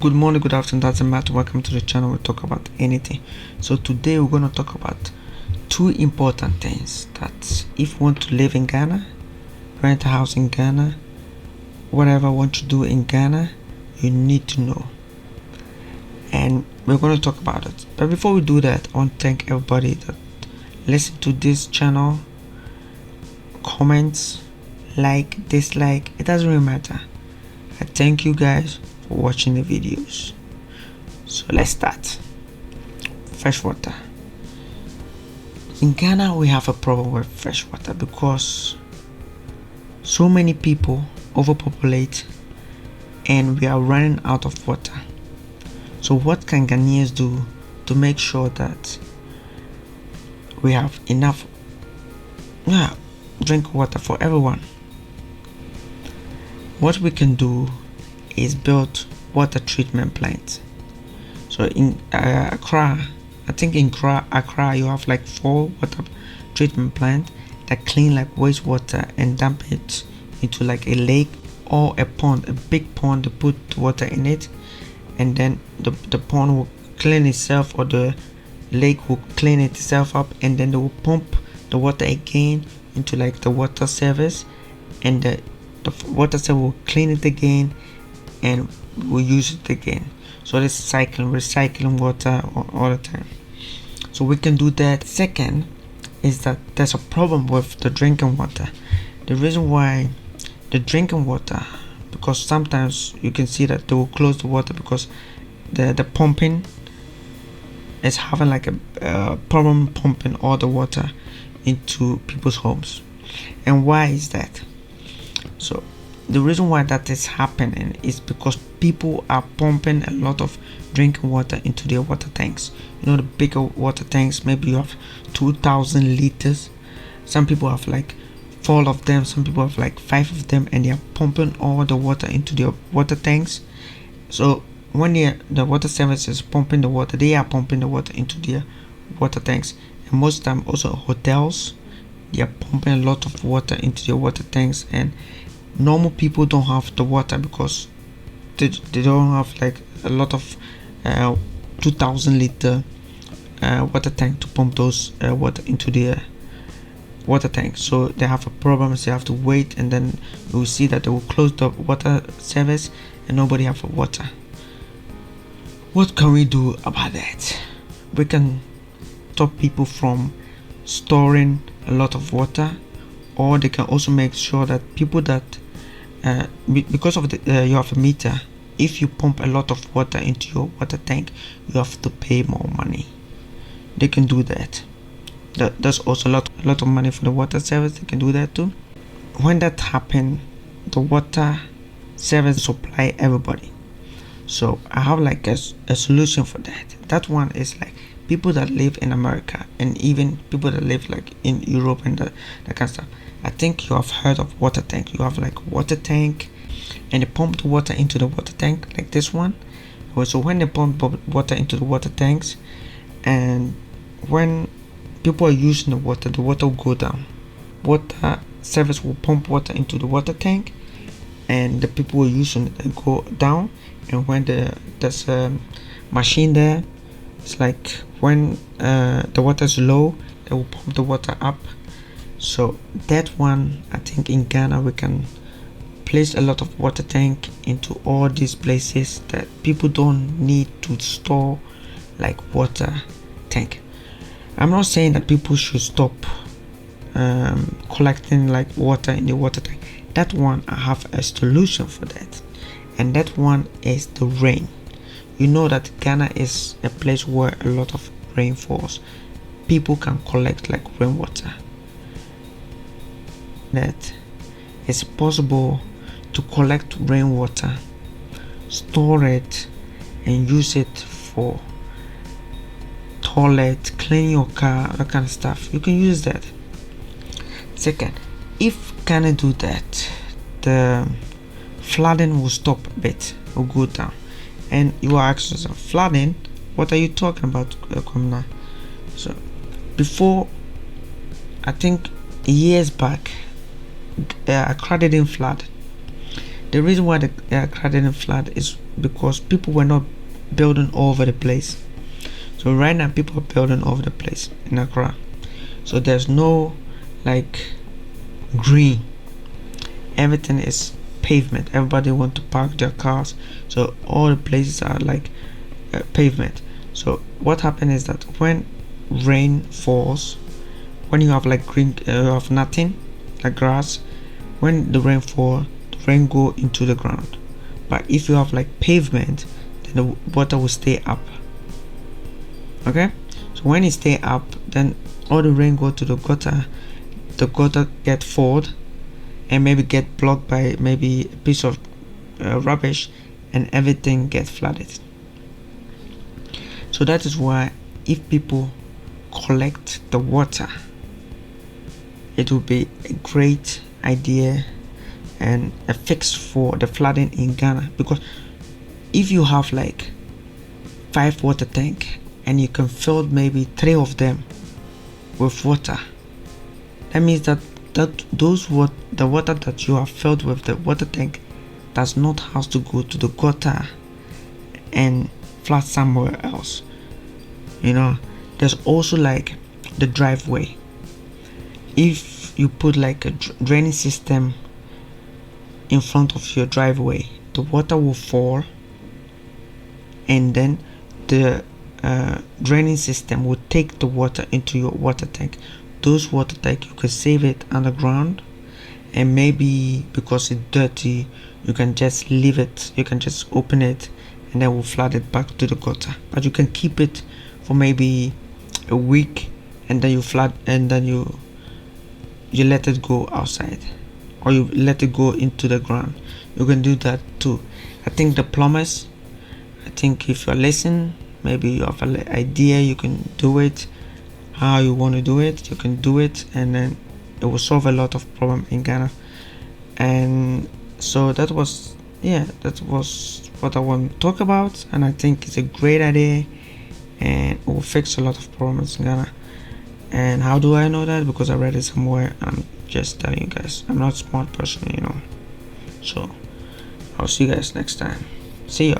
Good morning, good afternoon, doesn't matter. Welcome to the channel. We talk about anything. So today we're going to talk about two important things that if you want to live in Ghana, rent a house in Ghana, whatever you want to do in Ghana, you need to know. And we're going to talk about it. But before we do that, I want to thank everybody that listen to this channel. Comments, like, dislike, it doesn't really matter. I thank you guys for watching the videos. So let's start. Fresh water. In Ghana we have a problem with fresh water because so many people overpopulate and we are running out of water. So what can Ghanaians do to make sure that we have enough drink water for everyone? What we can do is build water treatment plants. So in Accra, I think in Accra you have like 4 water treatment plants that clean like wastewater and dump it into like a lake or a pond, a big pond. They put water in it, and then the pond will clean itself, or the lake will clean itself up, and then they will pump the water again into like the water service, and the water service will clean it again and we'll use it again. So this recycling water all the time. So we can do that. Second is that there's a problem with the drinking water. The reason why the drinking water, because sometimes you can see that they will close the water because the pumping is having like a problem pumping all the water into people's homes. And why is that? So the reason why that is happening is because people are pumping a lot of drinking water into their water tanks. You know, the bigger water tanks, maybe you have 2,000 liters. Some people have like 4 of them, some people have like 5 of them, and they are pumping all the water into their water tanks. So when the water service is pumping the water, they are pumping the water into their water tanks. And most of the time also hotels, they are pumping a lot of water into their water tanks, and normal people don't have the water because they don't have like a lot of 2,000 liter water tank to pump those water into their water tank. So they have a problem, so they have to wait, and then you will see that they will close the water service and nobody have water. What can we do about that? We can stop people from storing a lot of water, or they can also make sure that people that because of you have a meter, if you pump a lot of water into your water tank, you have to pay more money. They can do that. There's also a lot of money for the water service. They can do that too. When that happens, the water service supply everybody. So I have like a solution for that. That one is like people that live in America, and even people that live like in Europe and that kind of stuff. I think you have heard of water tank. You have like water tank, and they pump the water into the water tank like this one. So when they pump water into the water tanks, and when people are using the water will go down. Water service will pump water into the water tank, and the people will use it go down. And when there's a machine there, it's like when the water is low, they will pump the water up. So that one, I think in Ghana we can place a lot of water tank into all these places that people don't need to store like water tank. I'm not saying that people should stop collecting like water in the water tank. That one, I have a solution for that, and that one is the rain. You know that Ghana is a place where a lot of rain falls. People can collect like rainwater. That it's possible to collect rainwater, store it, and use it for toilet, cleaning your car, that kind of stuff. You can use that. Second, if Ghana do that, the flooding will stop a bit, will go down. And you are asking yourself, flooding? What are you talking about, Kwabena? So before, I think years back, Accra didn't flood. The reason why the Accra didn't flood is because people were not building all over the place. So right now people are building all over the place in Accra. So there's no like green. Everything is pavement. Everybody want to park their cars. So all the places are like pavement. So what happens is that when rain falls, when you have like green, you have nothing, like grass. When the rain fall, the rain go into the ground. But if you have like pavement, then the water will stay up. Okay, so when it stay up, then all the rain go to the gutter. The gutter get filled and maybe get blocked by maybe a piece of rubbish, and everything gets flooded. So that is why if people collect the water, it will be a great idea and a fix for the flooding in Ghana. Because if you have like 5 water tank and you can fill maybe 3 of them with water, that means that the water that you have filled with the water tank does not have to go to the gutter and flood somewhere else. There's also like the driveway. If you put like a draining system in front of your driveway, the water will fall, and then the draining system will take the water into your water tank. Those water tank, you can save it underground, and maybe because it's dirty, you can just leave it, you can just open it, and then we'll flood it back to the gutter. But you can keep it for maybe a week, and then you flood, and then you let it go outside, or you let it go into the ground. You can do that too. I think the plumbers, if you're listening, maybe you have an idea, you can do it how you want to do it. You can do it, and then it will solve a lot of problem in Ghana. And so that was what I want to talk about, and I think it's a great idea, and it will fix a lot of problems in Ghana. And how do I know that? Because I read it somewhere. I'm just telling you guys. I'm not a smart person, So I'll see you guys next time. See ya.